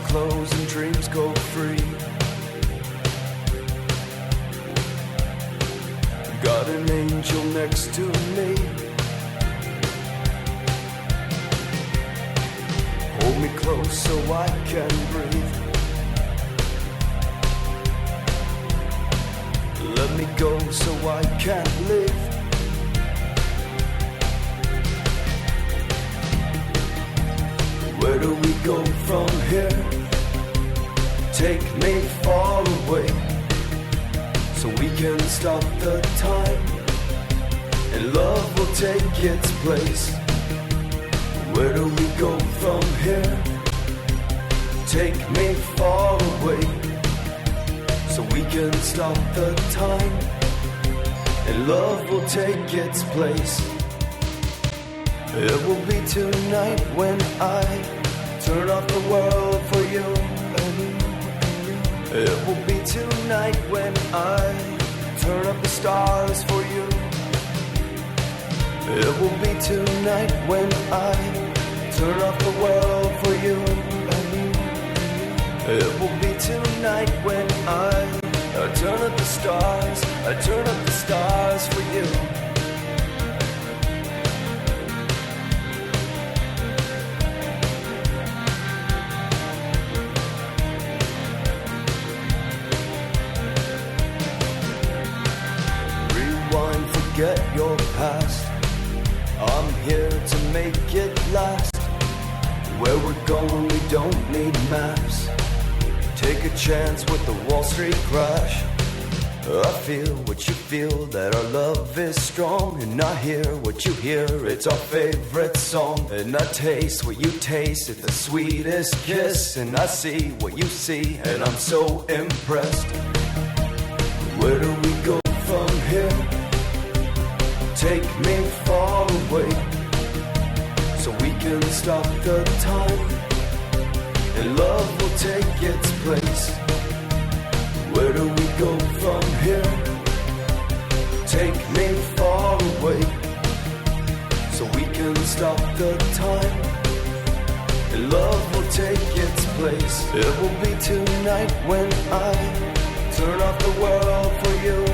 close and dreams go free. Got an angel next to me. Hold me close so I can breathe. Let me go so I can live. Where do we go from here? Take me far away, so we can stop the time, and love will take its place. Where do we go from here? Take me far away, so we can stop the time, and love will take its place. It will be tonight when I turn off the world for you. It will be tonight when I turn up the stars for you. It will be tonight when I turn off the world for you. It will be tonight when I turn up the stars. I turn up the stars for you. Forget your past. I'm here to make it last. Where we're going, we don't need maps. Take a chance with the Wall Street crash. I feel what you feel, that our love is strong. And I hear what you hear, it's our favorite song. And I taste what you taste, it's the sweetest kiss. And I see what you see, and I'm so impressed. Where do we go from here? Take me far away, so we can stop the time, and love will take its place. Where do we go from here? Take me far away, so we can stop the time, and love will take its place. It will be tonight when I turn off the world for you.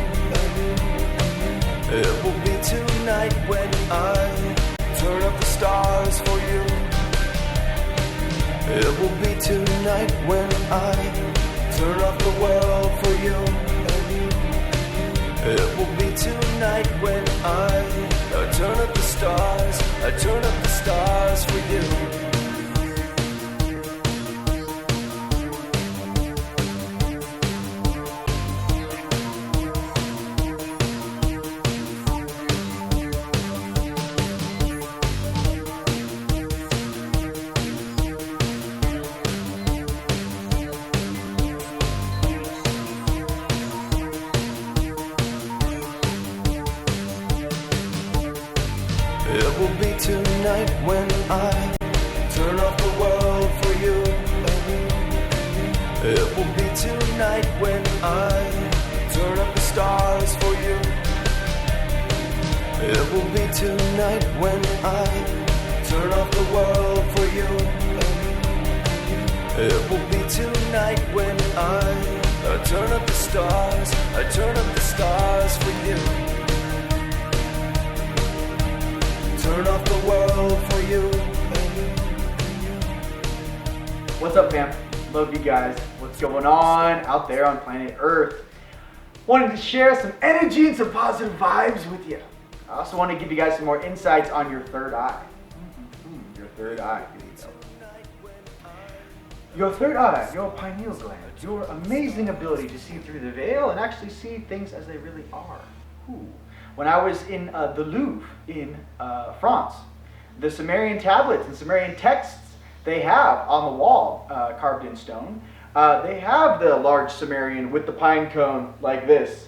It will be tonight when I turn up the stars for you. It will be tonight when I turn off the world for you. It will be tonight when I turn up the stars. I turn up the stars for you. It will be tonight when I turn off the world for you. It will be tonight when I turn up the stars for you. It will be tonight when I turn off the world for you. It will be tonight when I turn up the stars. I turn up the stars for you. Turn off the world for you. What's up, fam? Love you guys. What's going on out there on planet Earth? Wanted to share some energy and some positive vibes with you. I also want to give you guys some more insights on your third eye. Your third eye. Here we go. Your third eye, your pineal gland, your amazing ability to see through the veil and actually see things as they really are. Ooh. When I was in the Louvre in France, the Sumerian tablets and Sumerian texts they have on the wall, carved in stone, they have the large Sumerian with the pine cone like this.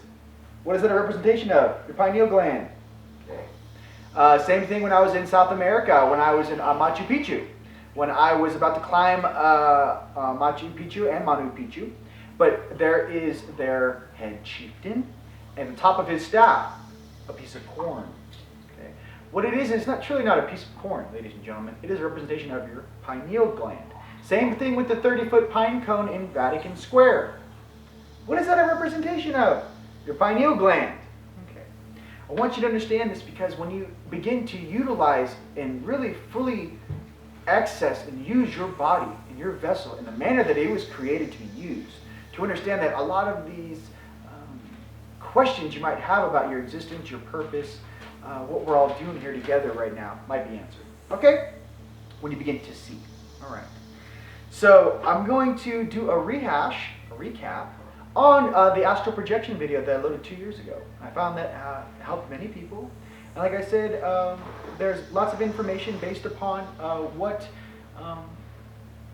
What is it a representation of? Your pineal gland. Okay. Same thing when I was in South America, when I was in Machu Picchu. When I was about to climb Machu Picchu and Manu Picchu, but there is their head chieftain, and the top of his staff, a piece of corn. Okay. What it is, it's not truly not a piece of corn, ladies and gentlemen. It is a representation of your pineal gland. Same thing with the 30-foot pine cone in Vatican Square. What is that a representation of? Your pineal gland. Okay. I want you to understand this because when you begin to utilize and really fully access and use your body and your vessel in the manner that it was created to be used, to understand that a lot of these questions you might have about your existence, your purpose, what we're all doing here together right now might be answered. Okay? When you begin to see. All right. So I'm going to do a recap on the astral projection video that I loaded 2 years ago. I found that helped many people. And like I said, there's lots of information based upon what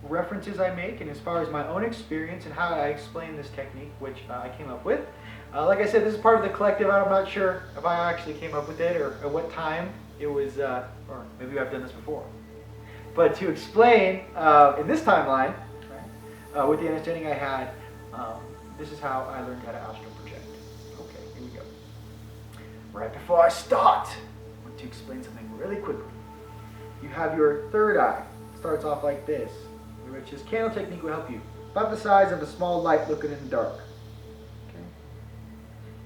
references I make and as far as my own experience and how I explain this technique, which I came up with. Like I said, this is part of the collective. I'm not sure if I actually came up with it or at what time it was, or maybe I've done this before. But to explain in this timeline, right, with the understanding I had, this is how I learned how to astral project. Okay, here we go. Right before I start, I want to explain something really quickly. You have your third eye. It starts off like this, which this candle technique will help you. About the size of a small light looking in the dark. Okay.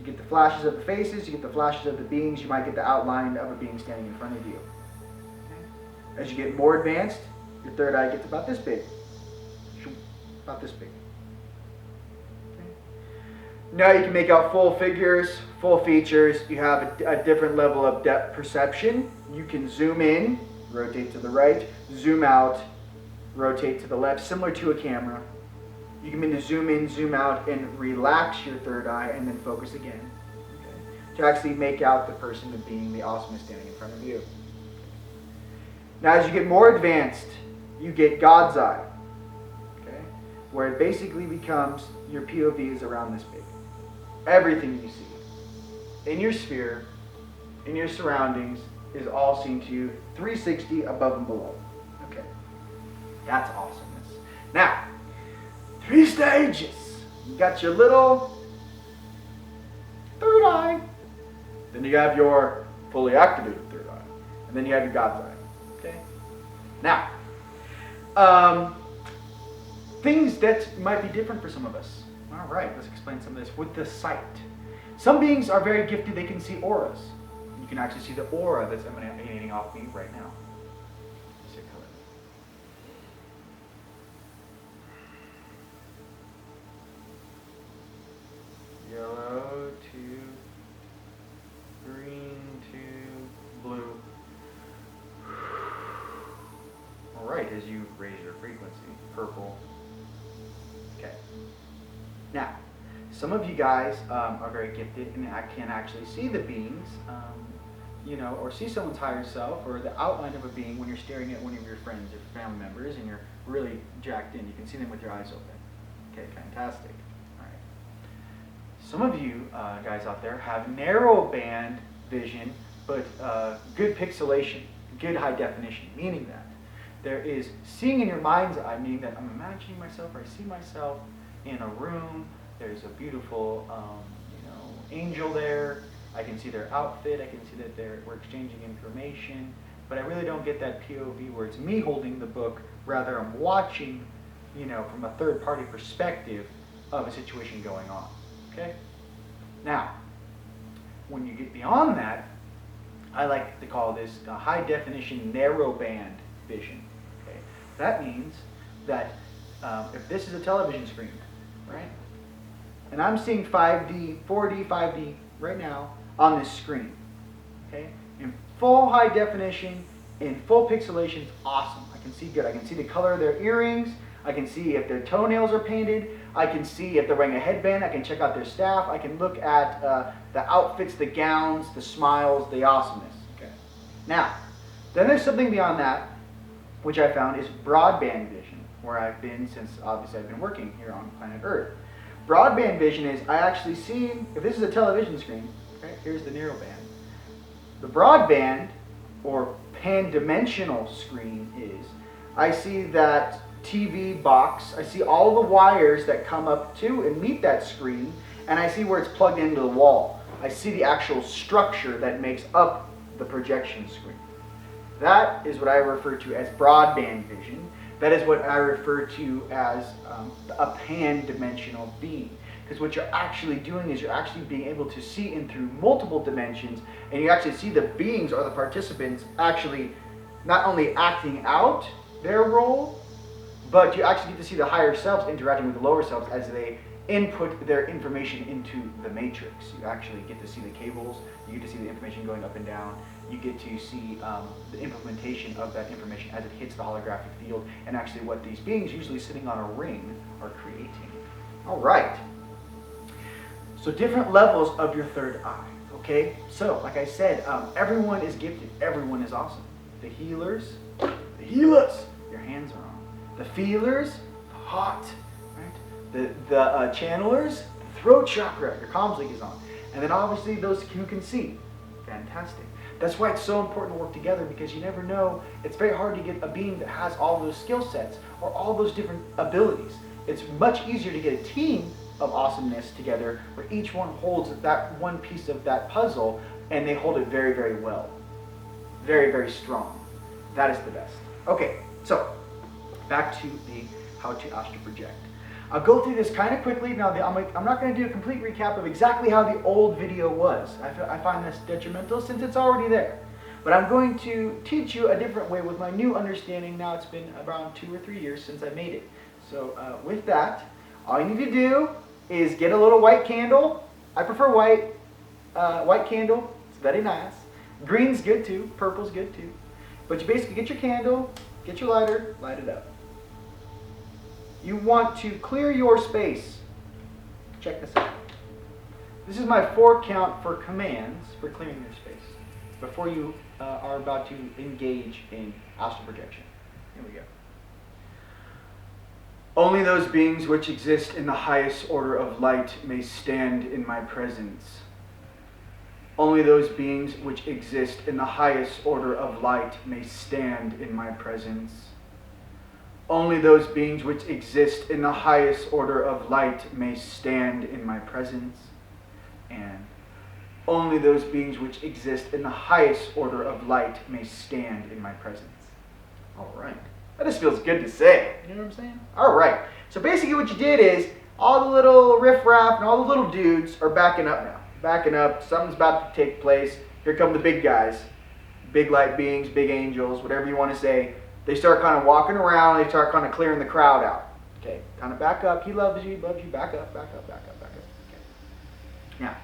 You get the flashes of the faces, you get the flashes of the beings, you might get the outline of a being standing in front of you. Okay. As you get more advanced, your third eye gets about this big. About this big. Now you can make out full figures, full features. You have a different level of depth perception. You can zoom in, rotate to the right, zoom out, rotate to the left, similar to a camera. You can begin to zoom in, zoom out, and relax your third eye, and then focus again. Okay. To actually make out the person, the being, the awesomeness standing in front of you. Now as you get more advanced, you get God's eye. Okay. Where it basically becomes your POV is around this big. Everything you see in your sphere, in your surroundings, is all seen to you 360 above and below. Okay, that's awesomeness. Now, 3 stages. You got your little third eye, then you have your fully activated third eye, and then you have your God's eye. Okay. Now, things that might be different for some of us. All right, let's explain some of this with the sight. Some beings are very gifted, they can see auras. You can actually see the aura that's emanating off me right now. Yellow to green to blue. All right, as you raise your frequency, purple. Okay. Now, some of you guys are very gifted and can actually see the beings, you know, or see someone's higher self or the outline of a being when you're staring at one of your friends or family members and you're really jacked in. You can see them with your eyes open. Okay, fantastic. All right. Some of you guys out there have narrow band vision, but good pixelation, good high definition, meaning that there is seeing in your mind's eye, meaning that I'm imagining myself or I see myself in a room. There's a beautiful, you know, angel there. I can see their outfit. I can see that we're exchanging information. But I really don't get that POV where it's me holding the book. Rather, I'm watching, you know, from a third-party perspective of a situation going on. Okay. Now, when you get beyond that, I like to call this high-definition narrow-band vision. Okay. That means that if this is a television screen, right? And I'm seeing 5D, 4D, 5D right now on this screen. Okay? In full high definition, in full pixelation, it's awesome. I can see good. I can see the color of their earrings. I can see if their toenails are painted. I can see if they're wearing a headband. I can check out their staff. I can look at the outfits, the gowns, the smiles, the awesomeness. Okay. Now, then there's something beyond that, which I found is broadband vision, where I've been since obviously I've been working here on planet Earth. Broadband vision is I actually see, if this is a television screen, okay, here's the narrow band. The broadband or pan-dimensional screen is I see that TV box, I see all the wires that come up to and meet that screen, and I see where it's plugged into the wall. I see the actual structure that makes up the projection screen. That is what I refer to as broadband vision. That is what I refer to as a pan-dimensional being. Because what you're actually doing is you're actually being able to see in through multiple dimensions, and you actually see the beings or the participants actually not only acting out their role, but you actually get to see the higher selves interacting with the lower selves as they input their information into the matrix. You actually get to see the cables, you get to see the information going up and down, you get to see the implementation of that information as it hits the holographic field, and actually what these beings, usually sitting on a ring, are creating. All right. So different levels of your third eye, okay? So, like I said, everyone is gifted. Everyone is awesome. The healers, your hands are on. The feelers, the hot, right? The channelers, the throat chakra, your comms link is on. And then obviously those who can see, fantastic. That's why it's so important to work together, because you never know. It's very hard to get a being that has all those skill sets or all those different abilities. It's much easier to get a team of awesomeness together where each one holds that one piece of that puzzle and they hold it very, very well. Very, very strong. That is the best. Okay, so back to the how to astral project. I'll go through this kind of quickly. Now, I'm not going to do a complete recap of exactly how the old video was. I find this detrimental since it's already there. But I'm going to teach you a different way with my new understanding. Now it's been around 2 or 3 years since I made it. So with that, all you need to do is get a little white candle. I prefer white. White candle, it's very nice. Green's good too, purple's good too. But you basically get your candle, get your lighter, light it up. You want to clear your space. Check this out. This is my 4 count for commands for clearing your space before you are about to engage in astral projection. Here we go. Only those beings which exist in the highest order of light may stand in my presence. Only those beings which exist in the highest order of light may stand in my presence. Only those beings which exist in the highest order of light may stand in my presence. And only those beings which exist in the highest order of light may stand in my presence. All right. That just feels good to say. You know what I'm saying? All right. So basically what you did is all the little riffraff and all the little dudes are backing up now. Backing up. Something's about to take place. Here come the big guys. Big light beings, big angels, whatever you want to say. They start kind of walking around. They start kind of clearing the crowd out. Okay. Kind of back up. He loves you. He loves you. Back up. Back up. Back up. Back up. Okay. Now,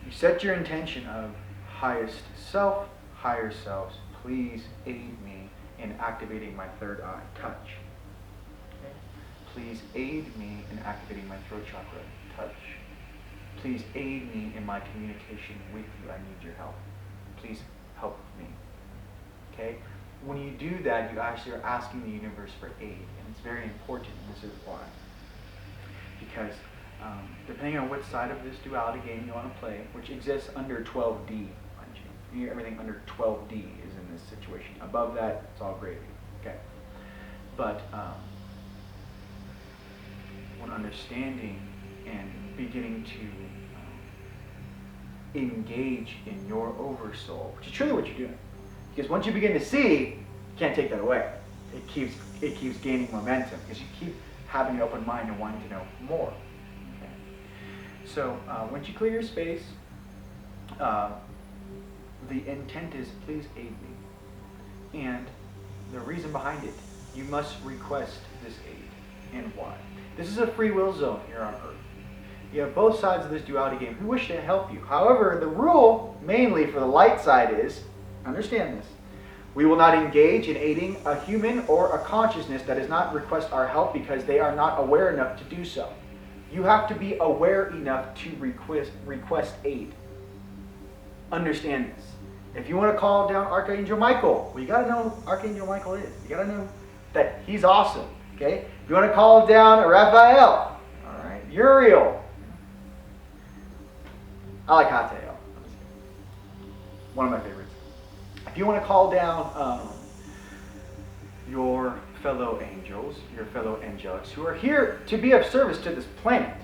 you set your intention of highest self, higher selves. Please aid me in activating my third eye, touch. Okay. Please aid me in activating my throat chakra, touch. Please aid me in my communication with you. I need your help. Please help me. Okay? When you do that, you actually are asking the universe for aid, and it's very important. This is why. Because depending on which side of this duality game you want to play, which exists under 12D, mind you, everything under 12D is in this situation. Above that, it's all gravy. Okay? But when understanding and beginning to engage in your oversoul, which is truly what you're doing. Because once you begin to see, you can't take that away. It keeps gaining momentum because you keep having an open mind and wanting to know more. Okay? So once you clear your space, the intent is please aid me. And the reason behind it, you must request this aid. And why? This is a free will zone here on Earth. You have both sides of this duality game who wish to help you. However, the rule, mainly for the light side, is, understand this, we will not engage in aiding a human or a consciousness that does not request our help because they are not aware enough to do so. You have to be aware enough to request aid. Understand this. If you want to call down Archangel Michael, well, you got to know who Archangel Michael is. You got to know that he's awesome. Okay? If you want to call down Raphael, all right, Uriel. I like Hatael. One of my favorites. If you want to call down your fellow angels, your fellow angelics, who are here to be of service to this planet,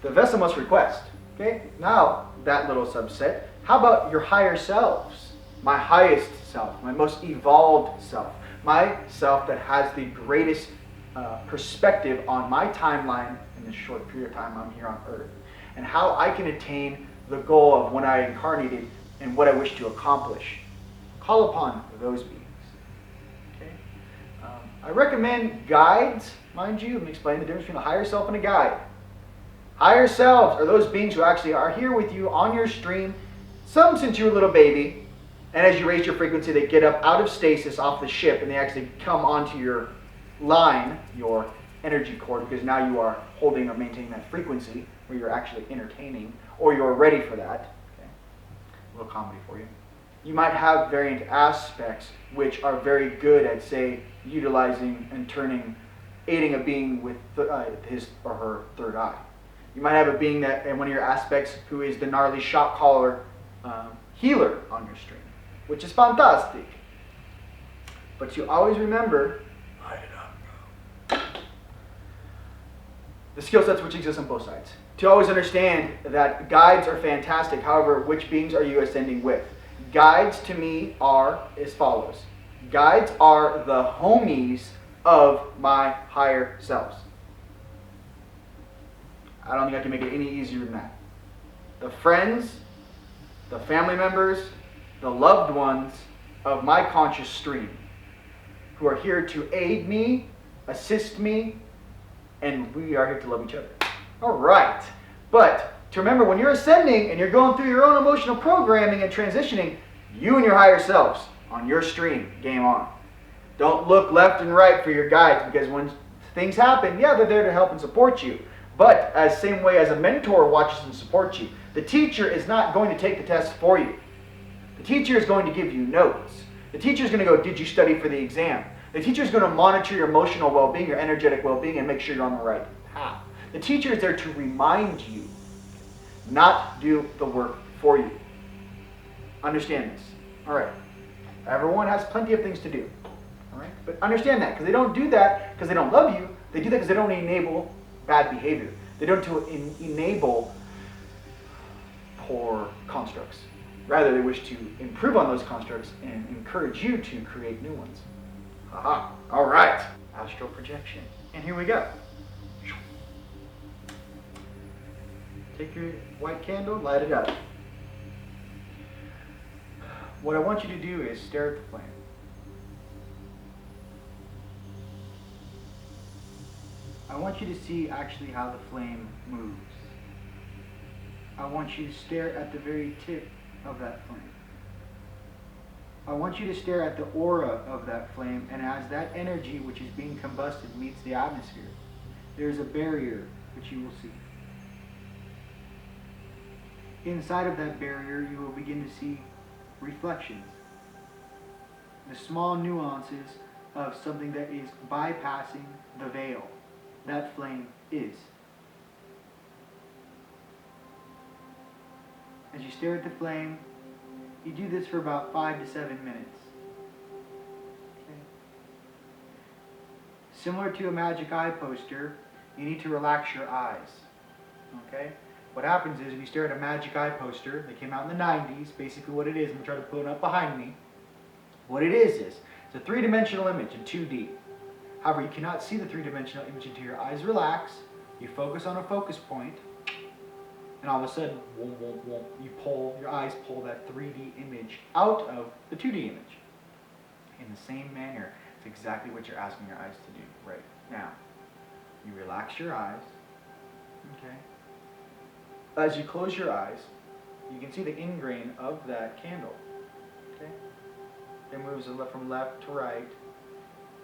the vessel must request. Okay? Now, that little subset. How about your higher selves? My highest self, my most evolved self, myself that has the greatest perspective on my timeline in this short period of time I'm here on Earth, and how I can attain the goal of when I incarnated and what I wish to accomplish. Call upon those beings. Okay? I recommend guides, mind you. I'm explaining the difference between a higher self and a guide. Higher selves are those beings who actually are here with you on your stream, some since you were a little baby, and as you raise your frequency, they get up out of stasis off the ship and they actually come onto your line, your energy cord, because now you are holding or maintaining that frequency where you're actually entertaining, or you're ready for that. Okay. A little comedy for you. You might have variant aspects which are very good at, say, utilizing and aiding a being with his or her third eye. You might have a being that, in one of your aspects, who is the gnarly shot caller healer on your stream, which is fantastic. But you always remember, light it up, bro. The skill sets which exist on both sides. To always understand that guides are fantastic. However, which beings are you ascending with? Guides to me are as follows. Guides are the homies of my higher selves. I don't think I can make it any easier than that. The friends, the family members, the loved ones of my conscious stream, who are here to aid me, assist me, and we are here to love each other. All right. But to remember, when you're ascending and you're going through your own emotional programming and transitioning, you and your higher selves on your stream, game on. Don't look left and right for your guides, because when things happen, yeah, they're there to help and support you. But as same way as a mentor watches and supports you, the teacher is not going to take the test for you. The teacher is going to give you notes. The teacher is going to go, did you study for the exam? The teacher is going to monitor your emotional well-being, your energetic well-being, and make sure you're on the right path. The teacher is there to remind you, not do the work for you. Understand this. All right. Everyone has plenty of things to do. All right. But understand that, because they don't do that because they don't love you. They do that because they don't enable bad behavior. They don't enable poor constructs. Rather, they wish to improve on those constructs and encourage you to create new ones. Aha. All right. Astral projection. And here we go. Take your white candle, light it up. What I want you to do is stare at the flame. I want you to see actually how the flame moves. I want you to stare at the very tip of that flame. I want you to stare at the aura of that flame, and as that energy which is being combusted meets the atmosphere, there is a barrier which you will see. Inside of that barrier, you will begin to see reflections, the small nuances of something that is bypassing the veil that flame is. As you stare at the flame, you do this for about 5 to 7 minutes. Okay. Similar to a magic eye poster, you need to relax your eyes. Okay? What happens is, if you stare at a magic eye poster that came out in the 90s, basically what it is, I'm going to try to pull it up behind me. What it is it's a three-dimensional image in 2D. However, you cannot see the three-dimensional image until your eyes relax, you focus on a focus point, and all of a sudden, your eyes pull that 3D image out of the 2D image. In the same manner, it's exactly what you're asking your eyes to do right now. You relax your eyes, okay? As you close your eyes, you can see the ingrain of that candle, okay? It moves from left to right.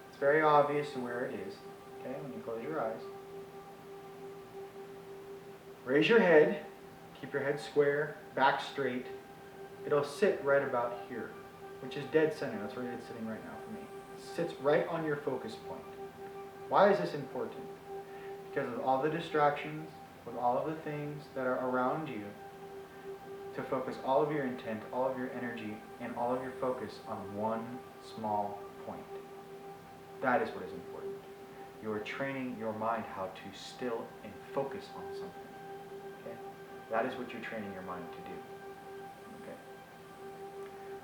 It's very obvious where it is, okay, when you close your eyes. Raise your head, keep your head square, back straight. It'll sit right about here, which is dead center. That's where it's sitting right now for me. It sits right on your focus point. Why is this important? Because of all the distractions, with all of the things that are around you, to focus all of your intent, all of your energy, and all of your focus on one small point. That is what is important. You are training your mind how to still and focus on something. Okay? That is what you're training your mind to do. Okay?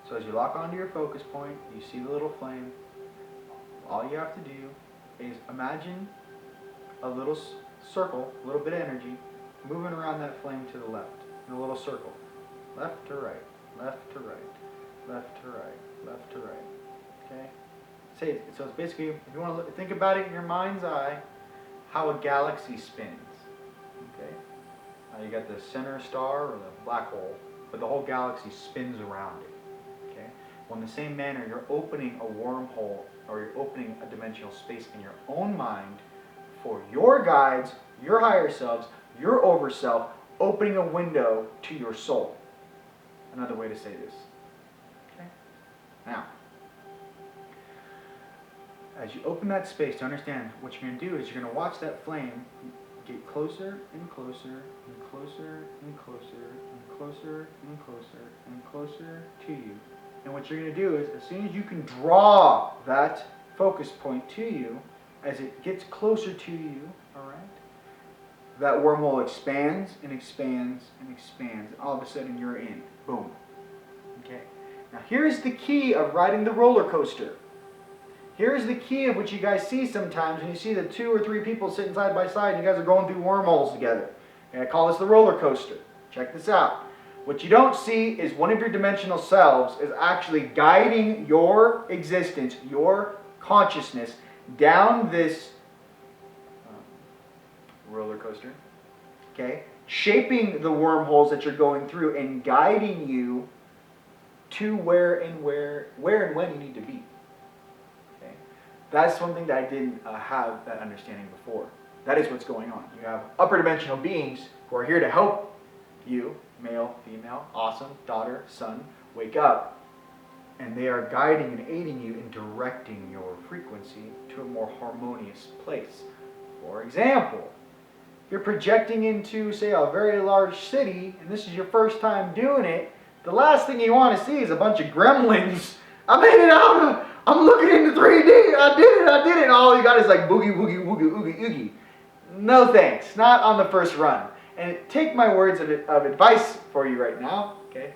So as you lock onto your focus point, you see the little flame. all you have to do is imagine a little circle, a little bit of energy, moving around that flame to the left, in a little circle. Left to right, left to right, left to right, left to right. Okay? So it's basically, if you want to think about it in your mind's eye, how a galaxy spins. Okay? You got the center star or the black hole, but the whole galaxy spins around it. Okay? Well, in the same manner, you're opening a wormhole or you're opening a dimensional space in your own mind for your guides, your higher selves, your overself, opening a window to your soul. Another way to say this. Okay? Now, as you open that space to understand what you're going to do is you're going to watch that flame get closer and closer and closer and closer and closer and closer and closer to you. And what you're going to do is as soon as you can draw that focus point to you, as it gets closer to you, all right, that wormhole expands and expands and expands, and all of a sudden you're in. Boom. Okay. Now here's the key of riding the roller coaster. Here's the key of what you guys see sometimes when you see the 2 or 3 people sitting side by side and you guys are going through wormholes together. And I call this the roller coaster. Check this out. What you don't see is one of your dimensional selves is actually guiding your existence, your consciousness, down this roller coaster, okay? Shaping the wormholes that you're going through and guiding you to where and when you need to be. Okay? That's something that I didn't have that understanding before. That is what's going on. You have upper dimensional beings who are here to help you, male, female, awesome, daughter, son, wake up. And they are guiding and aiding you in directing your frequency to a more harmonious place. For example, if you're projecting into, say, a very large city, and this is your first time doing it, the last thing you want to see is a bunch of gremlins. I made it out! I'm looking into 3D! I did it! And all you got is like boogie, woogie, woogie, oogie, oogie. No thanks. Not on the first run. And take my words of advice for you right now, okay?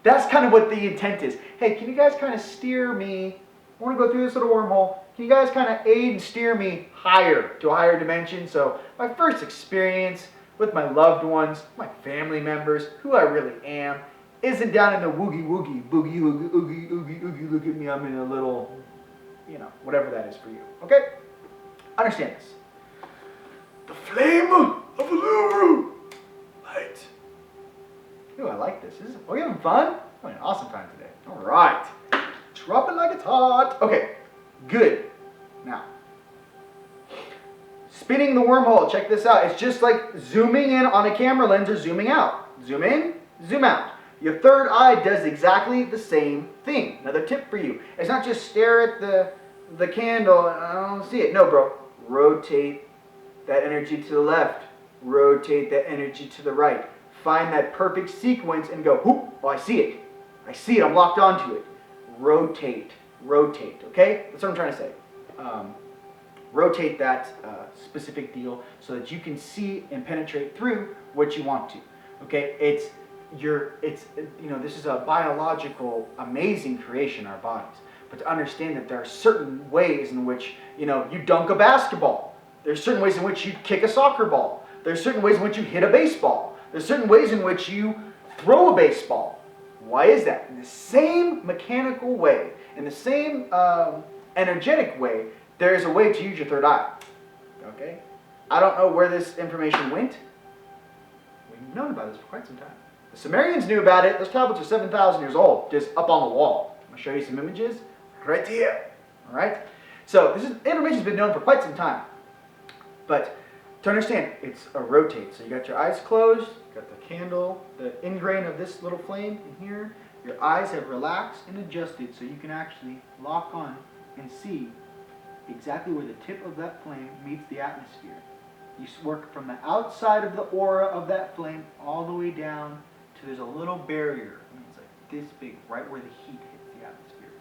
That's kind of what the intent is. Hey, can you guys kind of steer me? I want to go through this little wormhole. Can you guys kind of aid and steer me higher, to a higher dimension? So my first experience with my loved ones, my family members, who I really am, isn't down in the woogie woogie, boogie oogie, oogie, oogie, oogie, look at me, I'm in a little, whatever that is for you. Okay? Understand this. The flame of Uluru. Light. Ooh, I like this. Are we having fun? We're having an awesome time today. All right. Drop it like it's hot. Okay, good. Now, spinning the wormhole. Check this out. It's just like zooming in on a camera lens or zooming out. Zoom in, zoom out. Your third eye does exactly the same thing. Another tip for you. It's not just stare at the candle and I don't see it. No, bro. Rotate that energy to the left. Rotate that energy to the right. Find that perfect sequence and go, whoop, oh, I see it. I see it, I'm locked onto it. Rotate, okay? That's what I'm trying to say. Rotate that specific deal so that you can see and penetrate through what you want to, okay? This is a biological, amazing creation, our bodies. But to understand that there are certain ways in which, you dunk a basketball. There's certain ways in which you kick a soccer ball. There's certain ways in which you hit a baseball. There's certain ways in which you throw a baseball. Why is that? In the same mechanical way, in the same energetic way, there is a way to use your third eye. Okay? I don't know where this information went. We've known about this for quite some time. The Sumerians knew about it. Those tablets are 7,000 years old, just up on the wall. I'm going to show you some images right here. All right? So this information's been known for quite some time. But to understand, it's a rotate. So you got your eyes closed, you got the candle, the ingrain of this little flame in here. Your eyes have relaxed and adjusted so you can actually lock on and see exactly where the tip of that flame meets the atmosphere. You work from the outside of the aura of that flame all the way down to there's a little barrier. It's like this big, right where the heat hits the atmosphere.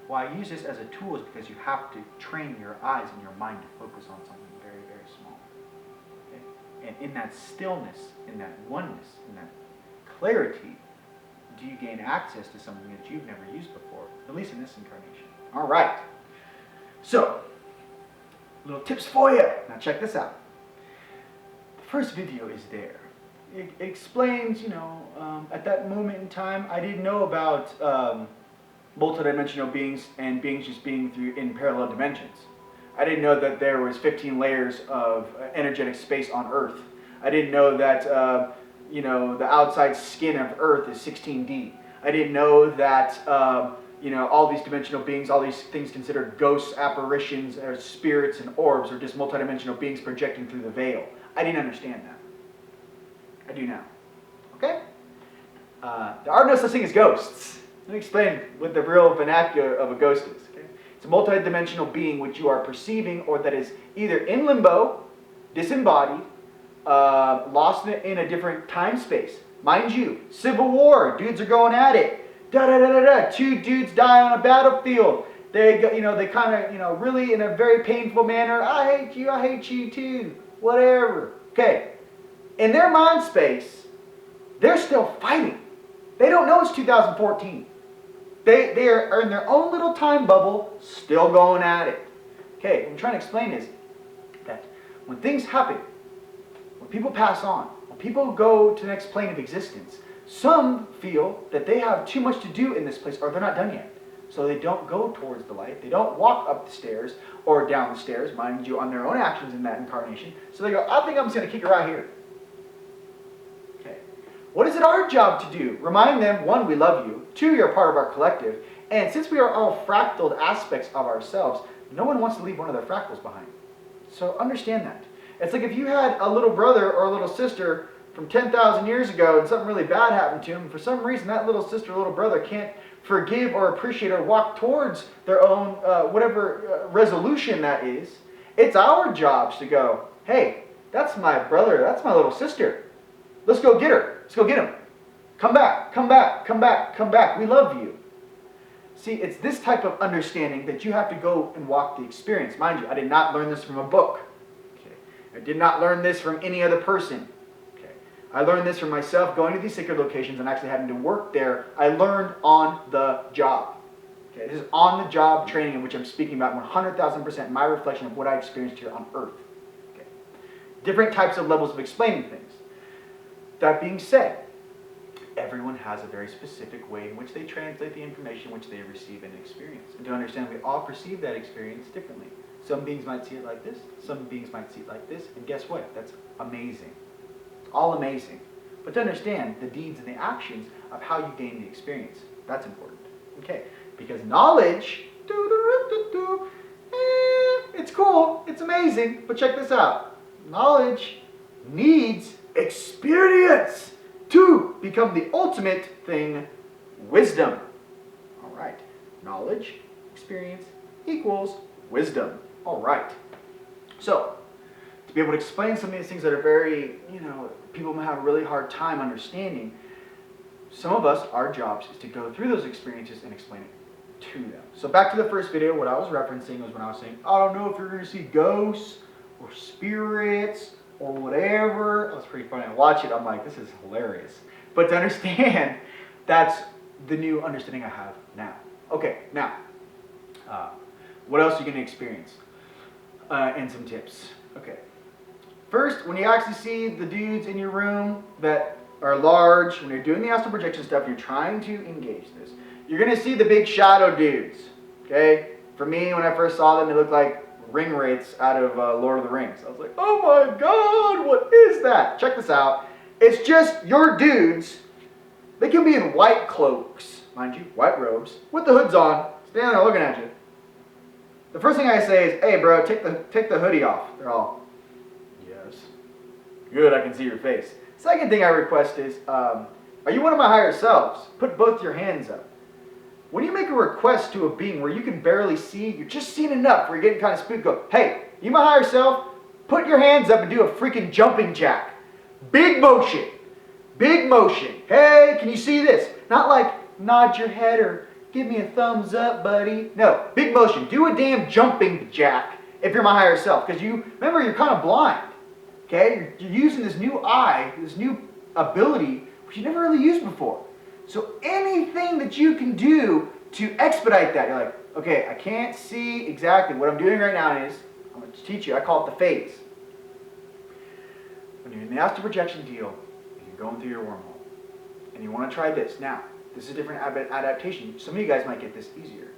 Why I use this as a tool is because you have to train your eyes and your mind to focus on something very, very small. Okay? And in that stillness, in that oneness, in that clarity, do you gain access to something that you've never used before, at least in this incarnation. All right. So, little tips for you. Now check this out. The first video is there. It explains, at that moment in time, I didn't know about multidimensional beings and beings just being in parallel dimensions. I didn't know that there was 15 layers of energetic space on Earth. I didn't know that, the outside skin of Earth is 16D. I didn't know that, all these dimensional beings, all these things considered ghosts, apparitions, or spirits and orbs are just multidimensional beings projecting through the veil. I didn't understand that. I do now. Okay? There are no such thing as ghosts. Let me explain what the real vernacular of a ghost is. Okay? It's a multidimensional being which you are perceiving or that is either in limbo, disembodied, lost in a different time space. Mind you, Civil War, dudes are going at it. Two dudes die on a battlefield. They kind of, really in a very painful manner. I hate you too. Whatever. Okay. In their mind space, they're still fighting. They don't know it's 2014. They are in their own little time bubble, still going at it. Okay, what I'm trying to explain is that when things happen, when people pass on, when people go to the next plane of existence, some feel that they have too much to do in this place or they're not done yet. So they don't go towards the light. They don't walk up the stairs or down the stairs, mind you, on their own actions in that incarnation. So they go, I think I'm just going to kick it right here. Okay. What is it our job to do? Remind them, one, we love you. Two, you're a part of our collective. And since we are all fractaled aspects of ourselves, no one wants to leave one of their fractals behind. So understand that. It's like if you had a little brother or a little sister from 10,000 years ago and something really bad happened to him, and for some reason that little sister or little brother can't forgive or appreciate or walk towards their own whatever resolution that is, it's our jobs to go, hey, that's my brother, that's my little sister. Let's go get her. Let's go get him. Come back, come back, come back, come back. We love you. See, it's this type of understanding that you have to go and walk the experience. Mind you, I did not learn this from a book. Okay. I did not learn this from any other person. Okay. I learned this from myself going to these sacred locations and actually having to work there. I learned on the job. Okay. This is on the job training in which I'm speaking about 100,000% my reflection of what I experienced here on Earth. Okay. Different types of levels of explaining things. That being said, everyone has a very specific way in which they translate the information which they receive and experience. And to understand, we all perceive that experience differently. Some beings might see it like this, some beings might see it like this, and guess what? That's amazing. It's all amazing. But to understand the deeds and the actions of how you gain the experience, that's important. Okay, because knowledge, it's cool, it's amazing, but check this out. Knowledge needs experience to become the ultimate thing, wisdom. All right. Knowledge, experience equals wisdom. All right. So, to be able to explain some of these things that are very, people might have a really hard time understanding, some of us, our jobs is to go through those experiences and explain it to them. So back to the first video, what I was referencing was when I was saying, I don't know if you're going to see ghosts or spirits or whatever. It was pretty funny. I watch it, I'm like, this is hilarious. But to understand, that's the new understanding I have now. Okay, now, what else are you going to experience? And some tips. Okay. First, when you actually see the dudes in your room that are large, when you're doing the astral projection stuff, you're trying to engage this. You're going to see the big shadow dudes. Okay? For me, when I first saw them, they looked like ring wraiths out of Lord of the Rings. I was like, oh my god, what is that? Check this out. It's just your dudes. They can be in white cloaks, mind you, white robes, with the hoods on, standing there looking at you. The first thing I say is, hey bro, take the hoodie off. They're all, yes. Good, I can see your face. Second thing I request is, are you one of my higher selves? Put both your hands up. When you make a request to a being where you can barely see, you're just seeing enough where you're getting kind of spooked, go, hey, you my higher self? Put your hands up and do a freaking jumping jack. Big motion. Big motion. Hey, can you see this? Not like nod your head or give me a thumbs up, buddy. No, big motion. Do a damn jumping jack if you're my higher self. Because remember, you're kind of blind. Okay? You're using this new eye, this new ability, which you never really used before. So anything that you can do to expedite that, you're like, Okay, I can't see exactly. What I'm doing right now is, I'm going to teach you, I call it the phase. When you're in the astral projection deal, you're going through your wormhole, and you want to try this. Now, this is a different adaptation. Some of you guys might get this easier.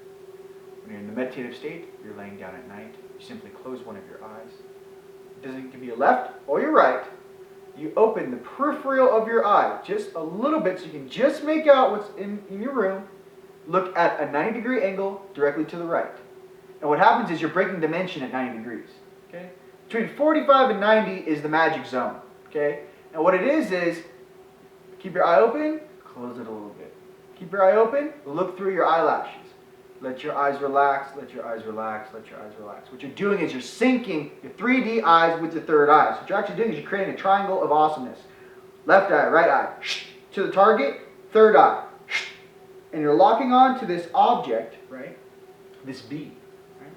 When you're in the meditative state, you're laying down at night, you simply close one of your eyes. It doesn't give you your left or your right. You open the peripheral of your eye just a little bit so you can just make out what's in your room. Look at a 90-degree angle directly to the right. And what happens is you're breaking dimension at 90 degrees. Okay? Between 45 and 90 is the magic zone. Okay? And what it is keep your eye open, close it a little bit. Keep your eye open, look through your eyelashes. Let your eyes relax, let your eyes relax, let your eyes relax. What you're doing is you're syncing your 3D eyes with your third eye. So what you're actually doing is you're creating a triangle of awesomeness. Left eye, right eye, to the target, third eye. And you're locking on to this object, right? This bead. Right?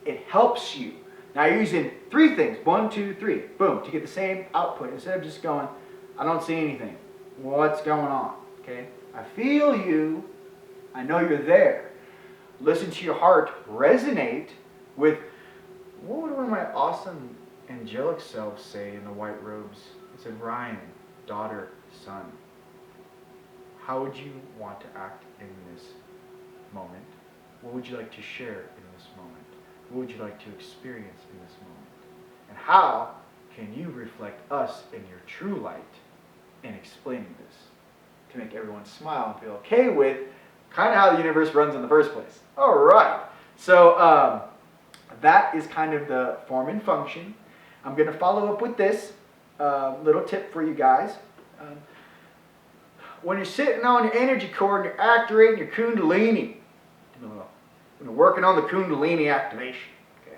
It helps you. Now you're using 3 things. 1, 2, 3. Boom. To get the same output. Instead of just going, I don't see anything. What's going on? Okay? I feel you. I know you're there. Listen to your heart resonate with, what would one of my awesome angelic selves say in the white robes? It said, Rion, daughter, son. How would you want to act in this moment? What would you like to share in this moment? What would you like to experience in this moment? And how can you reflect us in your true light in explaining this to make everyone smile and feel okay with kind of how the universe runs in the first place? All right. So that is kind of the form and function. I'm going to follow up with this little tip for you guys. When you're sitting on your energy cord and you're activating your kundalini, when you're working on the kundalini activation, okay,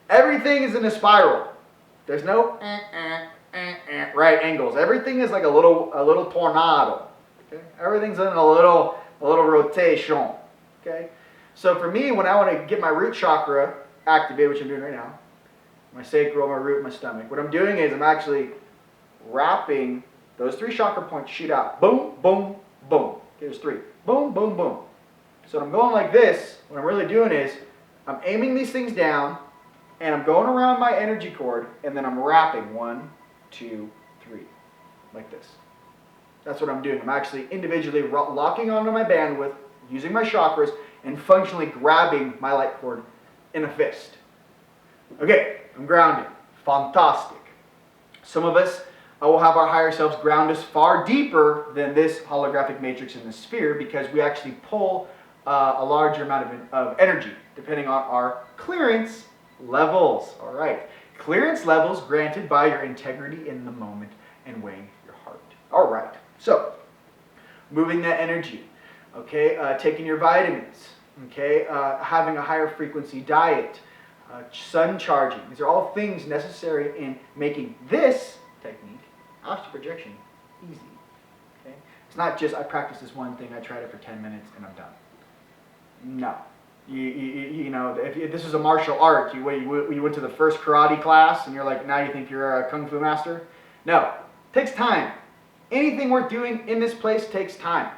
everything is in a spiral. There's no right angles. Everything is like a little tornado. Okay? Everything's in a little rotation. Okay? So for me, when I want to get my root chakra activated, which I'm doing right now, my sacral, my root, my stomach, what I'm doing is I'm actually wrapping those 3 chakra points, shoot out. Boom, boom, boom. Okay, there's 3. Boom, boom, boom. So when I'm going like this, what I'm really doing is I'm aiming these things down, and I'm going around my energy cord, and then I'm wrapping 1, 2, 3, like this. That's what I'm doing. I'm actually individually locking onto my bandwidth, using my chakras, and functionally grabbing my light cord in a fist. Okay, I'm grounded. Fantastic. Some of us will have our higher selves ground us far deeper than this holographic matrix in the sphere, because we actually pull a larger amount of energy, depending on our clearance levels. All right. Clearance levels granted by your integrity in the moment and weighing your heart. All right. So, moving that energy. Okay. Taking your vitamins. Okay. Having a higher frequency diet. Sun charging. These are all things necessary in making this technique, astral projection, easy. Okay. It's not just I practice this one thing, I tried it for 10 minutes, and I'm done. No. You know, if this is a martial art, you went to the first karate class and you're like, now you think you're a kung fu master? No. It takes time. Anything worth doing in this place takes time.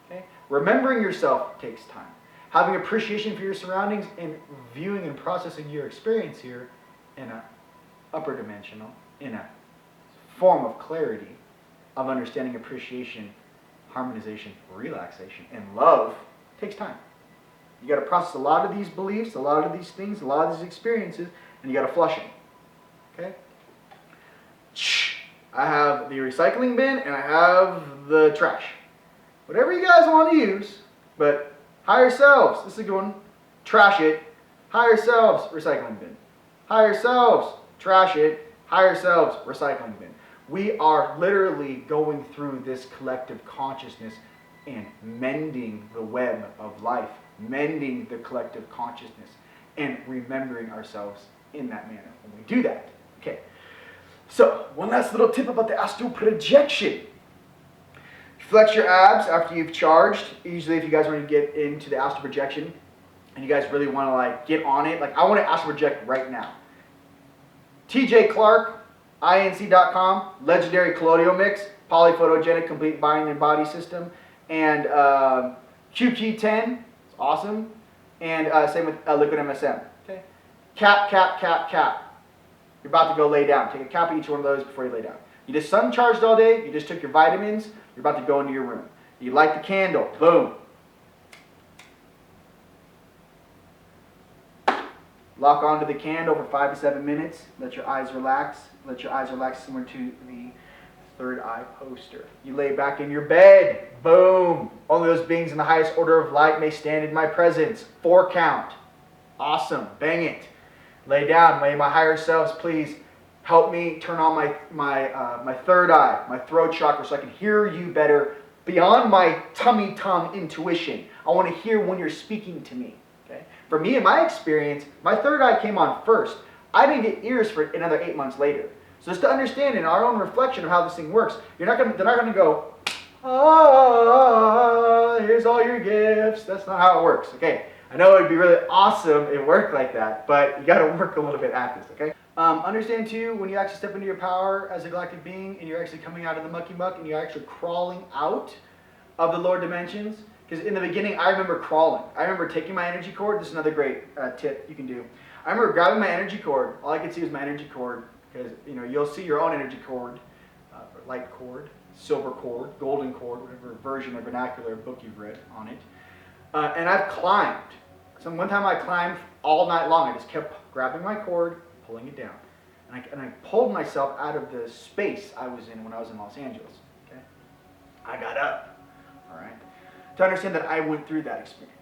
Okay? Remembering yourself takes time. Having appreciation for your surroundings and viewing and processing your experience here in an upper dimensional, in a form of clarity, of understanding, appreciation, harmonization, relaxation, and love takes time. You got to process a lot of these beliefs, a lot of these things, a lot of these experiences, and you got to flush them. Okay? I have the recycling bin and I have the trash. Whatever you guys want to use, but higher selves, this is a good one. Trash it. Higher selves, recycling bin. Higher selves, trash it. Higher selves, recycling bin. We are literally going through this collective consciousness and mending the web of life, mending the collective consciousness, and remembering ourselves in that manner when we do that. Okay, so one last little tip about the astral projection. Flex your abs after you've charged. Usually if you guys want to get into the astral projection and you guys really want to like get on it, like I want to astral project right now. TJ Clark, inc.com, legendary colloidal mix, polyphotogenic complete mind and body system, and QQ10, it's awesome. And same with liquid MSM. Okay. Cap, cap, cap, cap. You're about to go lay down. Take a cap of each one of those before you lay down. You just sun charged all day. You just took your vitamins. You're about to go into your room. You light the candle. Boom. Lock onto the candle for 5 to 7 minutes. Let your eyes relax. Let your eyes relax similar to the third eye poster. You lay back in your bed. Boom. Only those beings in the highest order of light may stand in my presence. 4 count. Awesome. Bang it. Lay down. May my higher selves please help me turn on my third eye, my throat chakra, so I can hear you better beyond my tummy tongue intuition. I want to hear when you're speaking to me. Okay? For me, in my experience, my third eye came on first. I didn't get ears for another 8 months later. So just to understand in our own reflection of how this thing works, they're not going to go, oh, here's all your gifts. That's not how it works. Okay. I know it'd be really awesome if it worked like that, but you got to work a little bit at this, okay? Understand too, when you actually step into your power as a galactic being and you're actually coming out of the mucky muck and you're actually crawling out of the lower dimensions, because in the beginning I remember crawling. I remember taking my energy cord. This is another great tip you can do. I remember grabbing my energy cord. All I could see was my energy cord, because you'll see your own energy cord, light cord, silver cord, golden cord, whatever version or vernacular book you've read on it. And I've climbed. So one time I climbed all night long. I just kept grabbing my cord, pulling it down. And I pulled myself out of the space I was in when I was in Los Angeles. Okay? I got up. All right? To understand that I went through that experience.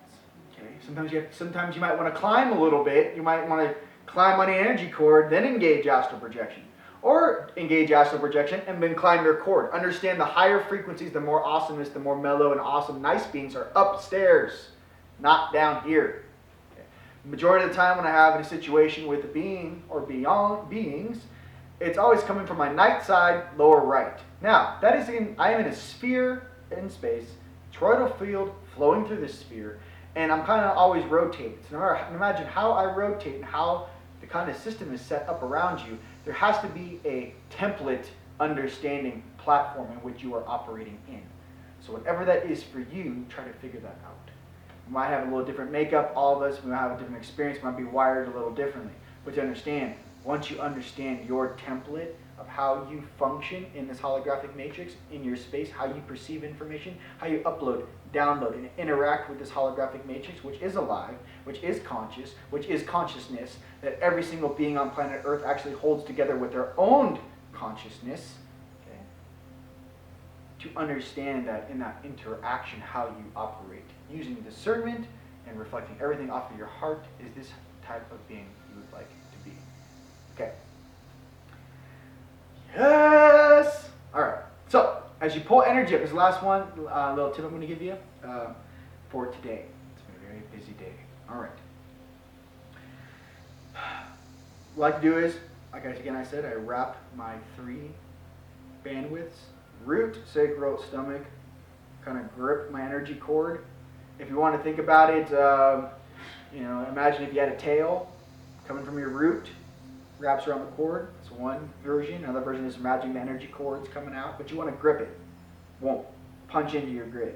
Okay? Sometimes you might want to climb a little bit. You might want to climb on the energy cord, then engage astral projection. Or engage astral projection and then climb your cord. Understand the higher frequencies, the more awesomeness, the more mellow and awesome nice beings are upstairs, not down here. Okay. The majority of the time when I have a situation with a being or beyond beings, it's always coming from my night side, lower right. Now, I am in a sphere in space, toroidal field flowing through this sphere, and I'm kind of always rotating. So imagine how I rotate and how the kind of system is set up around you. There has to be a template understanding platform in which you are operating in. So whatever that is for you, try to figure that out. You might have a little different makeup. All of us, we might have a different experience, might be wired a little differently. But to understand, once you understand your template of how you function in this holographic matrix, in your space, how you perceive information, how you upload, download, and interact with this holographic matrix, which is alive, which is conscious, which is consciousness, that every single being on planet Earth actually holds together with their own consciousness, okay? To understand that in that interaction, how you operate, using discernment and reflecting everything off of your heart, is this type of being you would like to be. Okay. Yes! Alright, so as you pull energy up, this last one, little tip I'm going to give you for today. It's been a very busy day. Alright. What I like to do is, like I said, I wrap my 3 bandwidths, root, sacral, stomach, kind of grip my energy cord. If you want to think about it, imagine if you had a tail coming from your root, wraps around the cord. That's one version. Another version is imagining the energy cords coming out, but you want to grip it. Won't punch into your grid.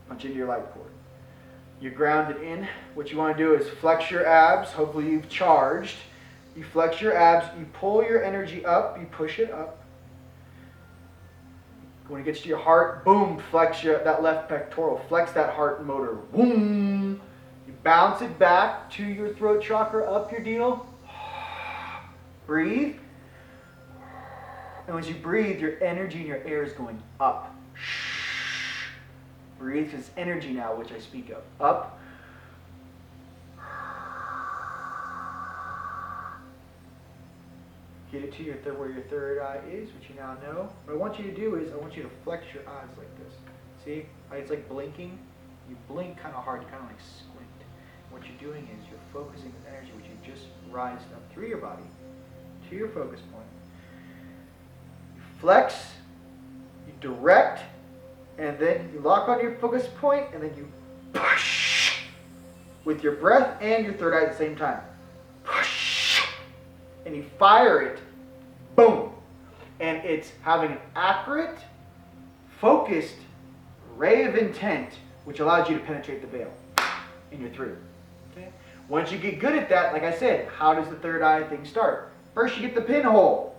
Punch into your light cord. You're grounded in. What you want to do is flex your abs. Hopefully you've charged. You flex your abs. You pull your energy up. You push it up. When it gets to your heart, boom, flex that left pectoral. Flex that heart motor. Boom. You bounce it back to your throat chakra, up your deal. Breathe. And as you breathe, your energy in your air is going up. Breathe, because it's energy now, which I speak of. Up. Get it to where your third eye is, which you now know. What I want you to do is, I want you to flex your eyes like this. See? It's like blinking. You blink kind of hard, you kind of like squint. What you're doing is you're focusing with energy, which you just rised up through your body to your focus point. You flex, you direct, and then you lock on your focus point, and then you push with your breath and your third eye at the same time. Push, and you fire it, boom, and it's having an accurate, focused ray of intent, which allows you to penetrate the veil, and you're through. Once you get good at that, like I said, how does the third eye thing start? First you get the pinhole.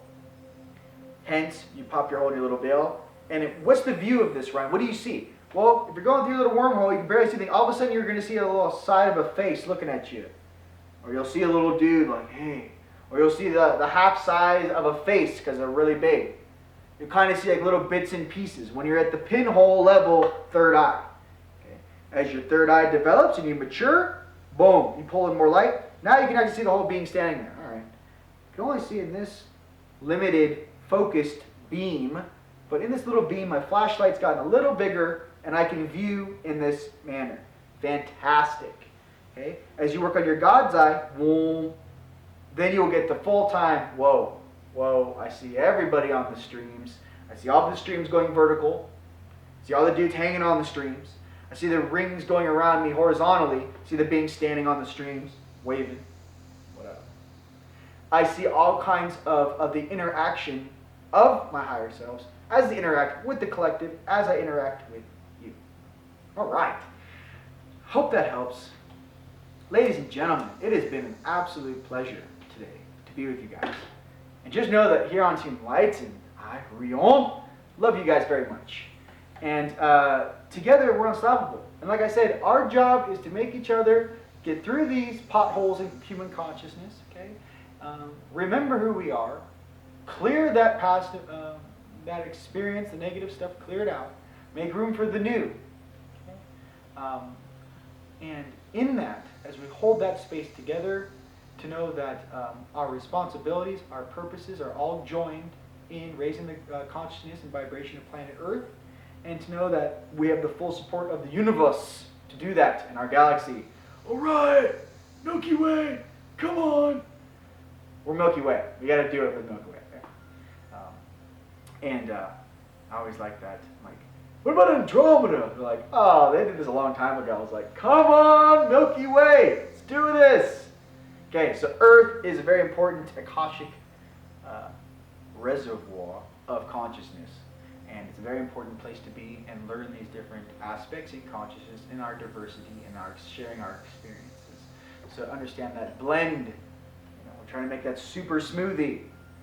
Hence, you pop your hole in your little veil. And what's the view of this, Ryan? What do you see? Well, if you're going through your little wormhole, you can barely see anything. All of a sudden, you're going to see a little side of a face looking at you. Or you'll see a little dude like, hey. Or you'll see the half size of a face because they're really big. You kind of see like little bits and pieces when you're at the pinhole level third eye. Okay. As your third eye develops and you mature, boom, you pull in more light. Now you can actually see the whole being standing there. All right. You can only see in this limited, focused beam. But in this little beam, my flashlight's gotten a little bigger, and I can view in this manner. Fantastic. Okay? As you work on your God's eye, boom, then you'll get the full time, whoa, whoa, I see everybody on the streams. I see all the streams going vertical. I see all the dudes hanging on the streams. I see the rings going around me horizontally. I see the beings standing on the streams, waving, whatever. I see all kinds of the interaction of my higher selves as they interact with the collective, as I interact with you. All right. Hope that helps. Ladies and gentlemen, it has been an absolute pleasure today to be with you guys. And just know that here on Team Lights and I, Rion, love you guys very much. And together we're unstoppable. And like I said, our job is to make each other get through these potholes in human consciousness. Okay, remember who we are. Clear that past, that experience, the negative stuff. Clear it out. Make room for the new. Okay? And in that, as we hold that space together, to know that our responsibilities, our purposes are all joined in raising the consciousness and vibration of planet Earth, and to know that we have the full support of the universe to do that in our galaxy. All right, Milky Way, come on. We're Milky Way. We got to do it for the Milky Way. I always like that. I'm like, what about Andromeda? They're like, oh, they did this a long time ago. I was like, come on, Milky Way, let's do this. Okay, so Earth is a very important Akashic reservoir of consciousness. And it's a very important place to be and learn these different aspects in consciousness, in our diversity, and our sharing our experiences. So understand that blend. We're trying to make that super smoothie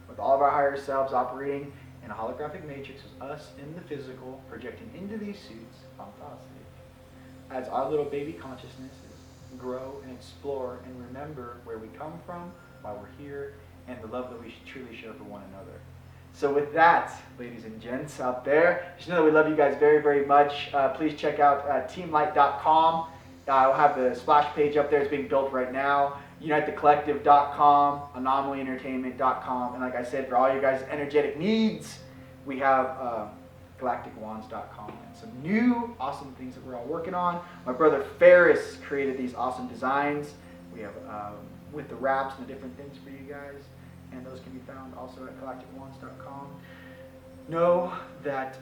with all of our higher selves operating in a holographic matrix with us in the physical, projecting into these suits. Fantastic. As our little baby consciousnesses grow and explore and remember where we come from, why we're here, and the love that we should truly share for one another. So with that, ladies and gents out there, just know that we love you guys very, very much. Please check out teamlight.com. I'll have the splash page up there. It's being built right now. UniteTheCollective.com, AnomalyEntertainment.com, and like I said, for all you guys' energetic needs, we have GalacticWands.com and some new awesome things that we're all working on. My brother Ferris created these awesome designs. We have with the wraps and the different things for you guys, and those can be found also at GalacticWands.com. Know that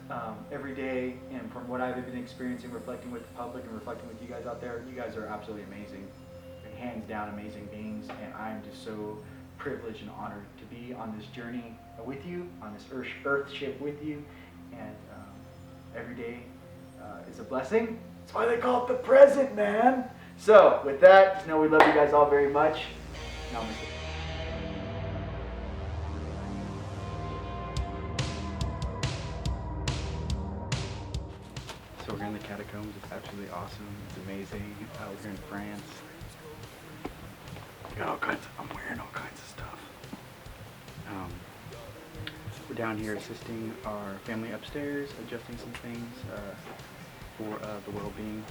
every day, and from what I've been experiencing, reflecting with the public and reflecting with you guys out there, you guys are absolutely amazing. Hands down amazing beings, and I'm just so privileged and honored to be on this journey with you, on this earth ship with you, and every day is a blessing. That's why they call it the present, man. So with that, just know we love you guys all very much. Namaste. So we're in the catacombs. It's absolutely awesome. It's amazing. We're in France. We got all kinds of, I'm wearing all kinds of stuff. We're down here assisting our family upstairs, adjusting some things for the well-being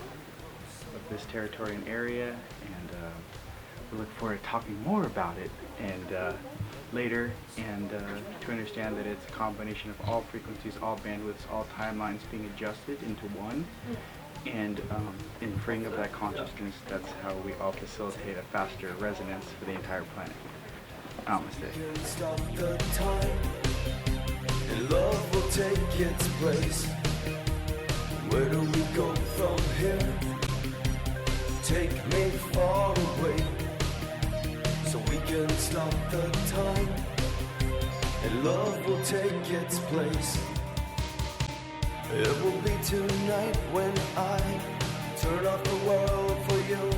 of this territory and area, and we look forward to talking more about it and later, and to understand that it's a combination of all frequencies, all bandwidths, all timelines being adjusted into one. And in freeing of that consciousness, that's how we all facilitate a faster resonance for the entire planet. Namaste. Can't stop the time, and love will take its place. Where do we go from here? Take me far away, so we can stop the time, and love will take its place. It will be tonight when I turn off the world for you.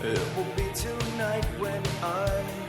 It will be tonight when I